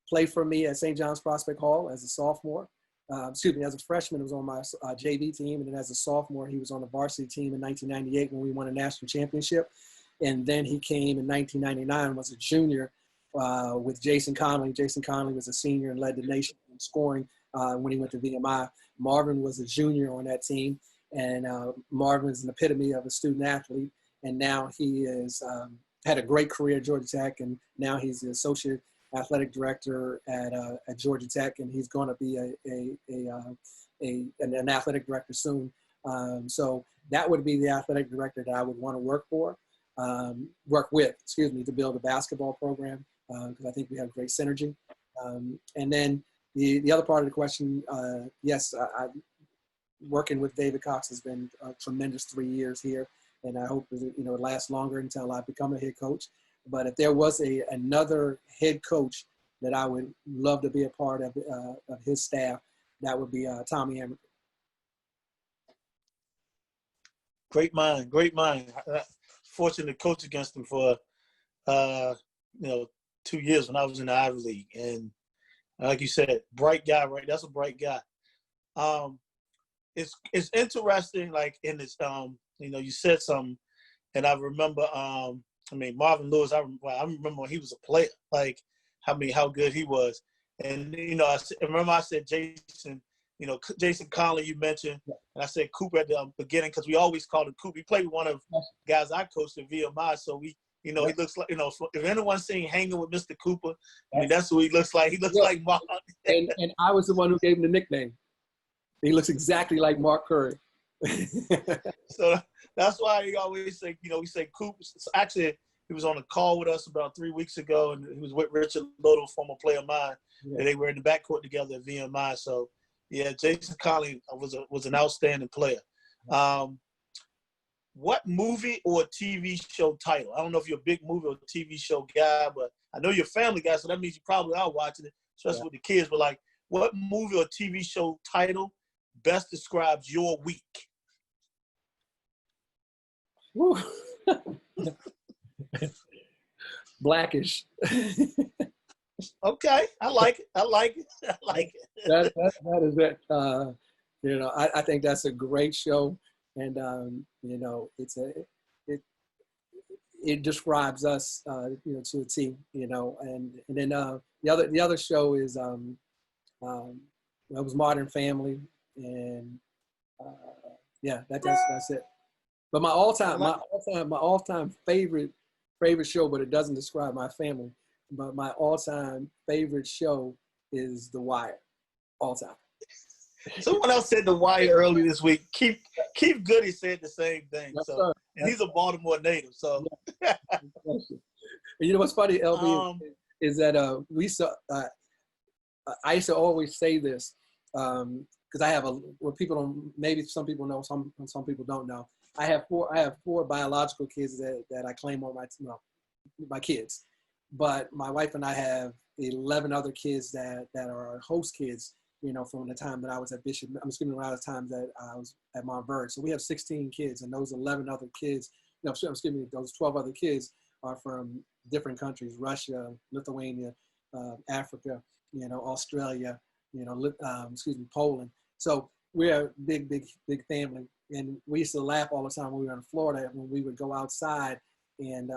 played for me at St. John's Prospect Hall as a sophomore. As a freshman, he was on my JV team, and then as a sophomore, he was on the varsity team in 1998 when we won a national championship. And then he came in 1999, was a junior with Jason Conley. Jason Conley was a senior and led the nation in scoring when he went to VMI. Marvin was a junior on that team, and Marvin is an epitome of a student athlete. And now he is had a great career at Georgia Tech, and now he's the associate athletic director at Georgia Tech, and he's going to be an athletic director soon. So that would be the athletic director that I would want to work with, to build a basketball program, because I think we have great synergy. And then the other part of the question, yes, working with David Cox has been a tremendous 3 years here, and I hope it lasts longer until I become a head coach. But if there was another head coach that I would love to be a part of his staff, that would be Tommy Emmerich. Great mind. Fortunate to coach against him for 2 years when I was in the Ivy League, and like you said, bright guy, right? That's a bright guy. It's interesting, like in this, you said something, and I remember. Marvin Lewis, I remember when he was a player, like, how good he was. And, I remember I said Jason, Jason Conley you mentioned, and I said Coop at the beginning because we always called him Coop. He played with one of the guys I coached at VMI, so he looks like, if anyone's seen Hanging with Mr. Cooper, that's who he looks like. He looks like Mark. and I was the one who gave him the nickname. He looks exactly like Mark Curry. So that's why he always say, we say Coop. Actually, he was on a call with us about 3 weeks ago, and he was with Richard Little, former player of mine, and they were in the backcourt together at VMI. So, yeah, Jason Conley was an outstanding player. What movie or TV show title? I don't know if you're a big movie or TV show guy, but I know you're a family guy, so that means you probably are watching it, especially with the kids. But, like, what movie or TV show title best describes your week? Blackish. Okay, I like it. That is it. I think that's a great show, and it describes us, to a T. And then the other show is it was Modern Family, and that's it. But my all-time favorite show, but it doesn't describe my family. But my all-time favorite show is The Wire. All time. Someone else said The Wire earlier this week. Keith Goody said the same thing. Yes, so, and he's a Baltimore native. So, you know what's funny, LB, is that I used to always say this because I have maybe some people know, some people don't know. I have four biological kids that I claim on my kids, but my wife and I have 11 other kids that are host kids, from the time that I was at Bishop. I'm skipping around the time that I was at Montverde. So we have 16 kids, and those 11 other kids, those 12 other kids are from different countries: Russia, Lithuania, Africa, Australia, Poland. So we're a big family. And we used to laugh all the time when we were in Florida when we would go outside and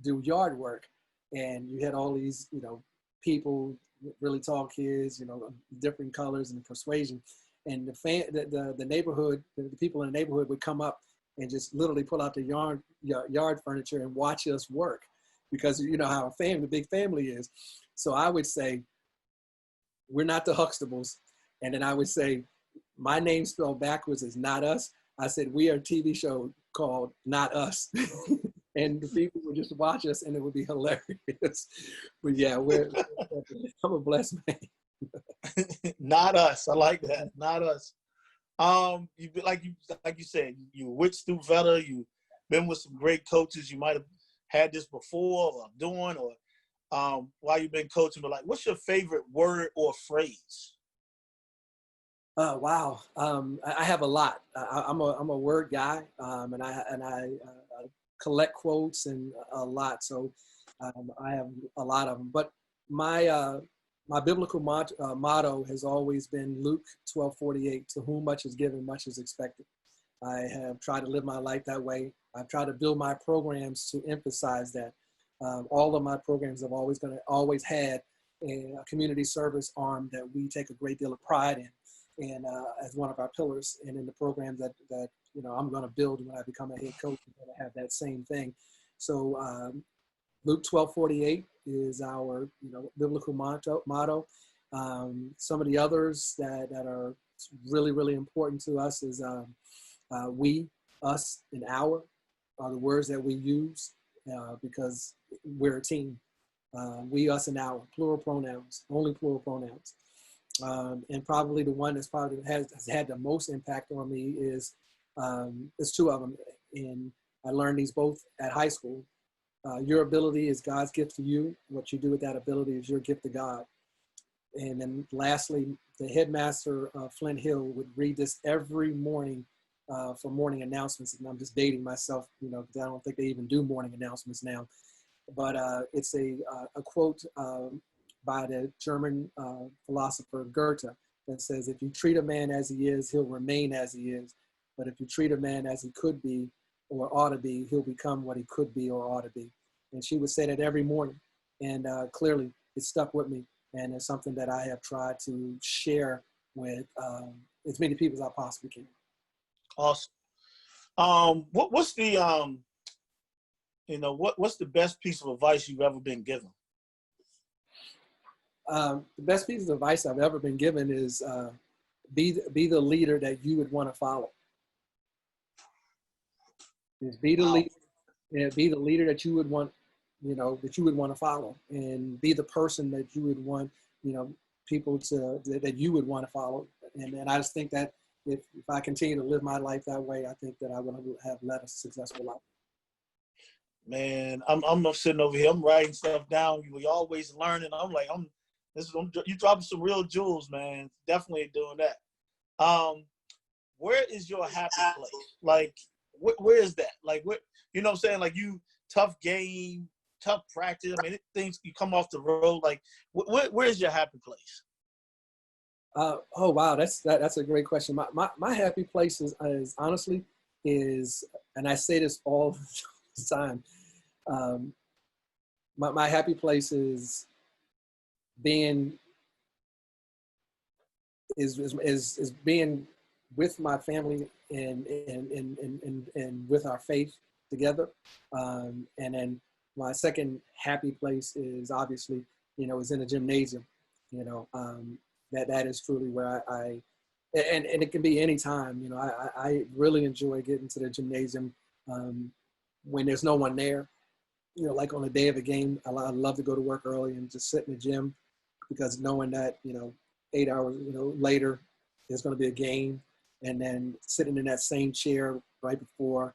do yard work. And you had all these, people, really tall kids, different colors and persuasion. And the neighborhood, the people in the neighborhood would come up and just literally pull out the yard furniture and watch us work, because you know how the big family is. So I would say, we're not the Huxtables. And then I would say, my name spelled backwards is Not Us. I said, we are a TV show called Not Us. And the people would just watch us and it would be hilarious. But yeah, I'm a blessed man. Not Us. I like that. Not Us. Like you said, you with Stu Vetter, you been with some great coaches. You might have had this before or doing, or while you've been coaching, but like, what's your favorite word or phrase? Wow. I have a lot. I'm a word guy, and I collect quotes and a lot. So I have a lot of them. But my biblical motto has always been Luke 12:48. To whom much is given, much is expected. I have tried to live my life that way. I've tried to build my programs to emphasize that. All of my programs have always had a community service arm that we take a great deal of pride in, and as one of our pillars. And in the programs that I'm going to build when I become a head coach, I'm going to have that same thing. So Luke 12:48 is our biblical motto. Some of the others that are really, really important to us is we, us, and our are the words that we use because we're a team. We, us, and our, plural pronouns, only plural pronouns. And probably the one that's probably has had the most impact on me is there's two of them, and I learned these both at high school. Your ability is God's gift to you. What you do with that ability is your gift to God. And then lastly, the headmaster, Flint Hill, would read this every morning for morning announcements. And I'm just dating myself, because I don't think they even do morning announcements now. But it's a quote by the German philosopher Goethe that says, if you treat a man as he is, he'll remain as he is. But if you treat a man as he could be or ought to be, he'll become what he could be or ought to be. And she would say that every morning. And clearly it stuck with me. And it's something that I have tried to share with as many people as I possibly can. Awesome. What's the what's the best piece of advice you've ever been given? The best piece of advice I've ever been given is be the leader that you would want to follow. Is be the leader, be the leader that you would want, that you would want to follow, and be the person that you would want, people that you would want to follow. And I just think that if I continue to live my life that way, I think that I will have led a successful life. Man, I'm sitting over here. I'm writing stuff down. We always learning. I'm like, you dropping some real jewels, man. Definitely doing that. Where is your happy place? Like, where is that? Like, what, what I'm saying? Like, you tough game, tough practice. I mean, things you come off the road. Like, where's your happy place? Oh wow, that's a great question. My happy place is honestly is, and I say this all the time. My happy place is being being with my family and with our faith together. And then my second happy place is obviously, is in a gymnasium. That is truly where and it can be any time. I really enjoy getting to the gymnasium when there's no one there. Like on the day of a game, I love to go to work early and just sit in the gym, because knowing that 8 hours later there's going to be a game, and then sitting in that same chair right before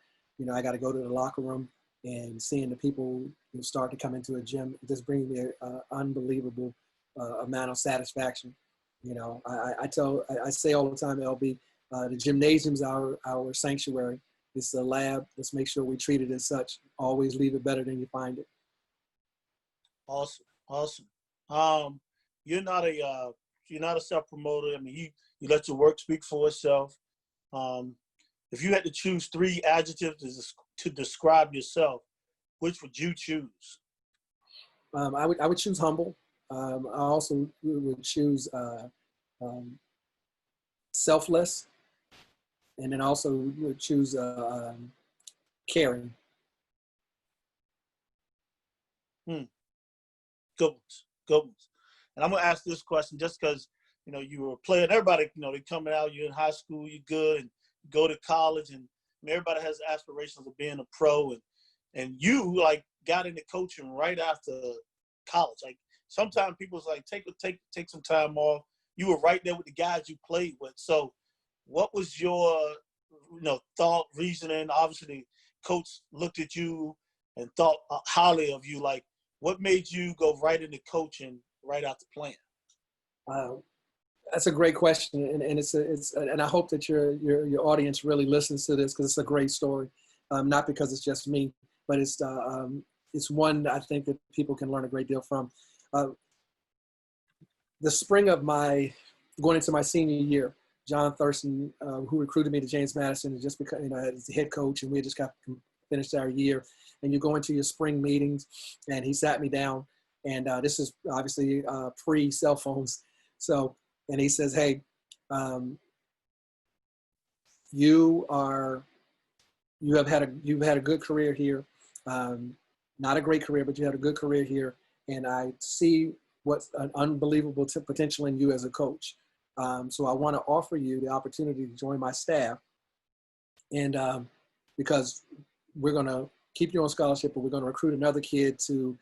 I got to go to the locker room and seeing the people start to come into a gym, it just brings me an unbelievable amount of satisfaction. I say all the time, LB, the gymnasium's our sanctuary. It's a lab. Let's make sure we treat it as such. Always leave it better than you find it. Awesome. You're not a self-promoter. I mean, you let your work speak for itself. If you had to choose 3 adjectives to describe yourself, which would you choose? I would choose humble. I also would choose selfless, and then also would choose caring. Hmm. Good ones. Good ones. And I'm gonna ask this question just because you were playing. Everybody, they coming out. You're in high school. You're good, and you go to college, and everybody has aspirations of being a pro. And you like got into coaching right after college. Like sometimes people's like take some time off. You were right there with the guys you played with. So, what was your thought, reasoning? Obviously, coach looked at you and thought highly of you. Like, what made you go right into coaching right after playing? That's a great question, and I hope that your audience really listens to this because it's a great story. Not because it's just me, but it's one I think that people can learn a great deal from. The spring of going into my senior year, John Thurston, who recruited me to James Madison, just because as the head coach, and we had just got finished our year, and you go into your spring meetings, and he sat me down, and this is obviously pre-cell phones, so. And he says, "Hey, you've had a good career here, not a great career, but you had a good career here, and I see what's an unbelievable potential in you as a coach. So I want to offer you the opportunity to join my staff, and because we're going to keep you on scholarship, but we're going to recruit another kid to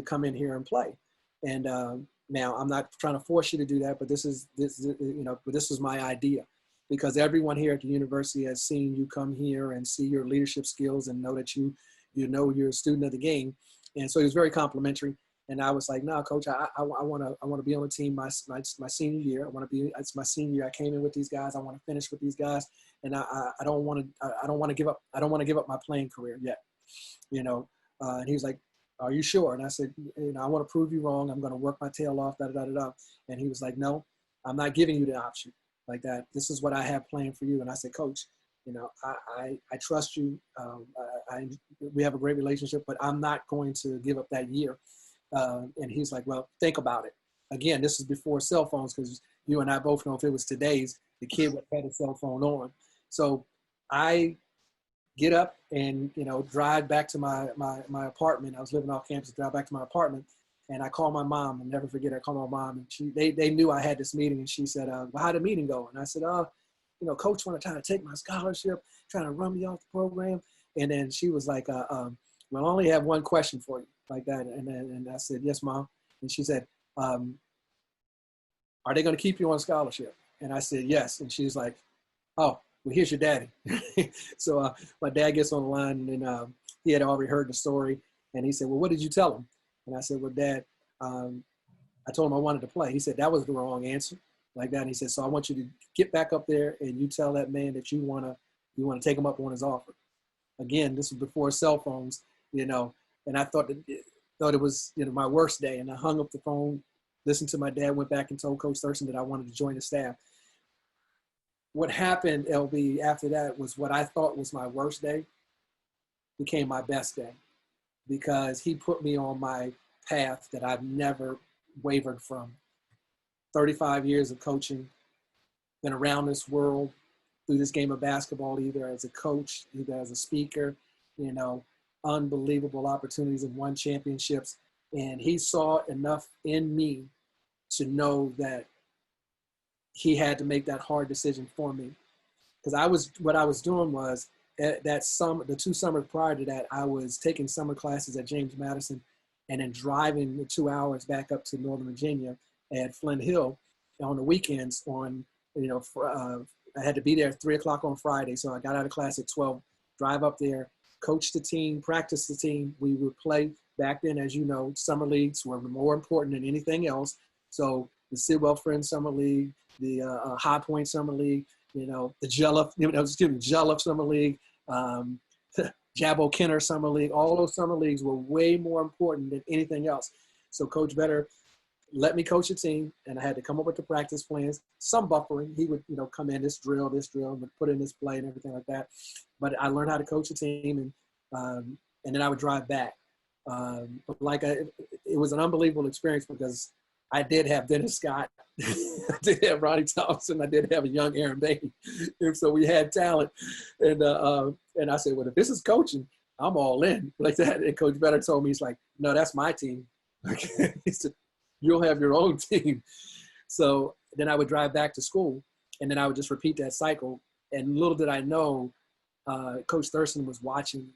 come in here and play, and." Now, I'm not trying to force you to do that, but this is my idea, because everyone here at the university has seen you come here and see your leadership skills and know that you're a student of the game, and so he was very complimentary. And I was like, "No, coach, I want to be on the team my senior year. It's my senior year. I came in with these guys. I want to finish with these guys, and I don't want to give up. I don't want to give up my playing career yet, And he was like, "Are you sure?" And I said, "I want to prove you wrong. I'm going to work my tail off, da-da-da-da-da." And he was like, "No, I'm not giving you the option like that. This is what I have planned for you." And I said, "Coach, I trust you. We have a great relationship, but I'm not going to give up that year." And he's like, "Well, think about it." Again, this is before cell phones, because you and I both know if it was today's, the kid would have had a cell phone on. So I get up and drive back to my apartment. I was living off campus. Drive back to my apartment, and I call my mom. And never forget, I called my mom, and they knew I had this meeting, and she said, "Well, how'd the meeting go?" And I said, "Coach want to try to take my scholarship, trying to run me off the program." And then she was like, "Well, I only have one question for you," like that. And I said, "Yes, Mom." And she said, "Are they going to keep you on scholarship?" And I said, "Yes." And she's like, "Oh, well, here's your daddy." So my dad gets on the line, and he had already heard the story. And he said, "Well, what did you tell him?" And I said, "Well, Dad, I told him I wanted to play." He said, "That was the wrong answer," like that. And he said, "So I want you to get back up there and you tell that man that you want to take him up on his offer." Again, this was before cell phones, and I thought it was, my worst day. And I hung up the phone, listened to my dad, went back and told Coach Thurston that I wanted to join the staff. What happened, LB, after that was what I thought was my worst day became my best day, because he put me on my path that I've never wavered from. 35 years of coaching, been around this world through this game of basketball, either as a coach, either as a speaker, unbelievable opportunities and won championships. And he saw enough in me to know that he had to make that hard decision for me. Because what I was doing was the 2 summers prior to that, I was taking summer classes at James Madison and then driving the 2 hours back up to Northern Virginia at Flint Hill on the weekends I had to be there at 3:00 on Friday. So I got out of class at 12, drive up there, coach the team, practice the team. We would play back then, as you know, summer leagues were more important than anything else. So the Sidwell Friends Summer League, the High Point Summer League, the Jellup Summer League, Jabbo Kenner Summer League, all those summer leagues were way more important than anything else. So Coach Vetter let me coach a team, and I had to come up with the practice plans, some buffering. He would, come in, this drill, and put in this play and everything like that. But I learned how to coach a team, and and then I would drive back. It was an unbelievable experience because I did have Dennis Scott, I did have Ronnie Thompson, I did have a young Aaron Bain, and so we had talent. And I said, well, if this is coaching, I'm all in like that. And Coach Vetter told me, he's like, no, that's my team. He said, you'll have your own team. So then I would drive back to school, and then I would just repeat that cycle. And little did I know, Coach Thurston was watching.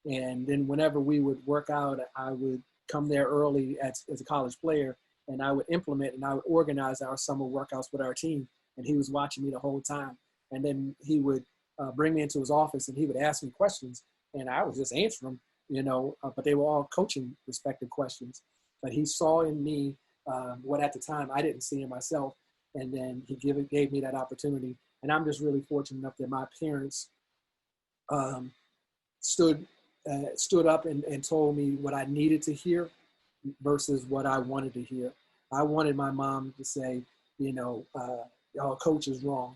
And then whenever we would work out, I would come there early as a college player, and I would implement and I would organize our summer workouts with our team. And he was watching me the whole time. And then he would bring me into his office, and he would ask me questions, and I would just answer them, but they were all coaching respective questions. But he saw in me what at the time I didn't see in myself. And then he gave me that opportunity. And I'm just really fortunate enough that my parents stood up and told me what I needed to hear versus what I wanted to hear. I wanted my mom to say, "Our coach is wrong.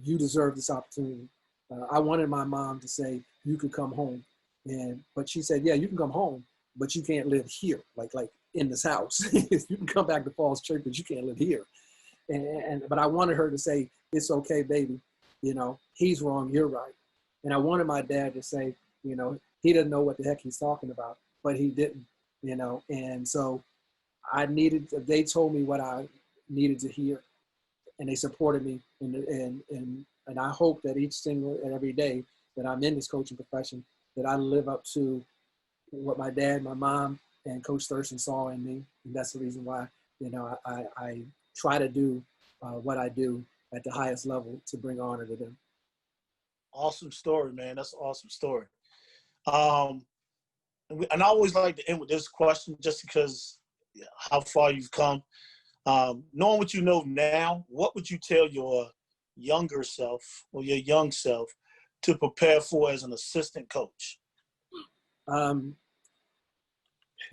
You deserve this opportunity." I wanted my mom to say, "You could come home." But she said, "Yeah, you can come home, but you can't live here, like in this house. You can come back to Falls Church, but you can't live here." But I wanted her to say, "It's okay, baby. He's wrong, you're right." And I wanted my dad to say, he doesn't know what the heck he's talking about, but he didn't, And so they told me what I needed to hear, and they supported me. And I hope that each single and every day that I'm in this coaching profession, that I live up to what my dad, my mom, and Coach Thurston saw in me. And that's the reason why, I try to do what I do at the highest level to bring honor to them. Awesome story, man. That's an awesome story. And I always like to end with this question just because how far you've come. Knowing what you know now, what would you tell your younger self or your young self to prepare for as an assistant coach?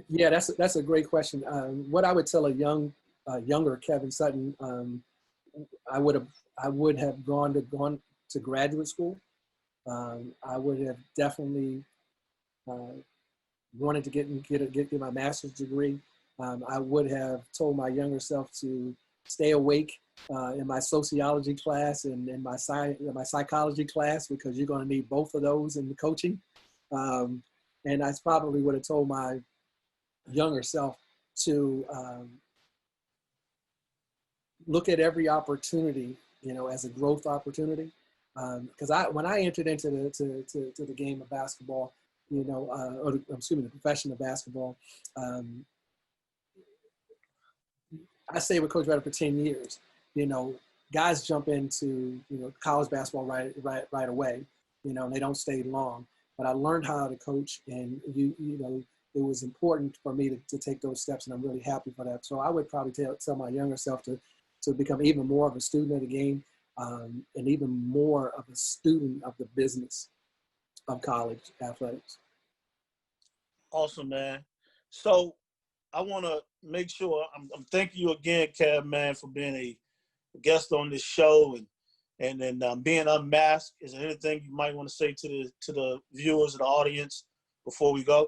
Yeah, that's a great question. What I would tell a younger Kevin Sutton, I would have gone to graduate school. I would have definitely wanted to get my master's degree. I would have told my younger self to stay awake in my sociology class and in my psychology class, because you're going to need both of those in the coaching. And I probably would have told my younger self to look at every opportunity, as a growth opportunity. Because when I entered into the game of basketball, the profession of basketball, I stayed with Coach Rhode for 10 years. Guys jump into college basketball right away, and they don't stay long. But I learned how to coach, and it was important for me to take those steps, and I'm really happy for that. So I would probably tell my younger self to become even more of a student of the game, and even more of a student of the business of college athletics. Awesome, man. So I want to make sure I'm thanking you again, Kev, man, for being a guest on this show and then being unmasked. Is there anything you might want to say to the viewers of the audience before we go?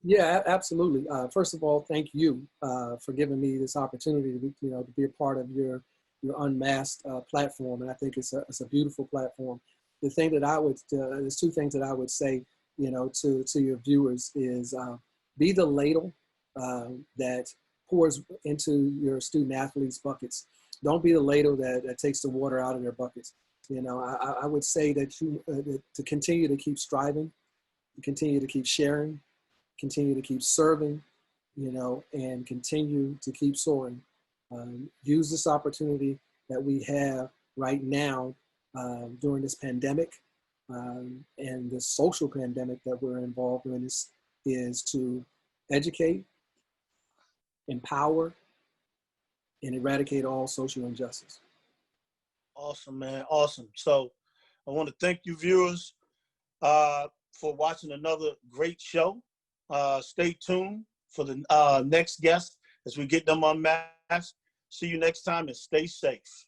Yeah, absolutely. First of all, thank you for giving me this opportunity to be a part of your Unmasked platform, and I think it's a beautiful platform. The thing that there's two things that I would say, to your viewers is be the ladle that pours into your student athletes' buckets. Don't be the ladle that takes the water out of their buckets. I would say that to continue to keep striving, to continue to keep sharing, continue to keep serving, and continue to keep soaring. Use this opportunity that we have right now during this pandemic and the social pandemic that we're involved in is to educate, empower, and eradicate all social injustice. Awesome, man. Awesome. So I want to thank you, viewers, for watching another great show. Stay tuned for the next guest as we get them unmasked. See you next time, and stay safe.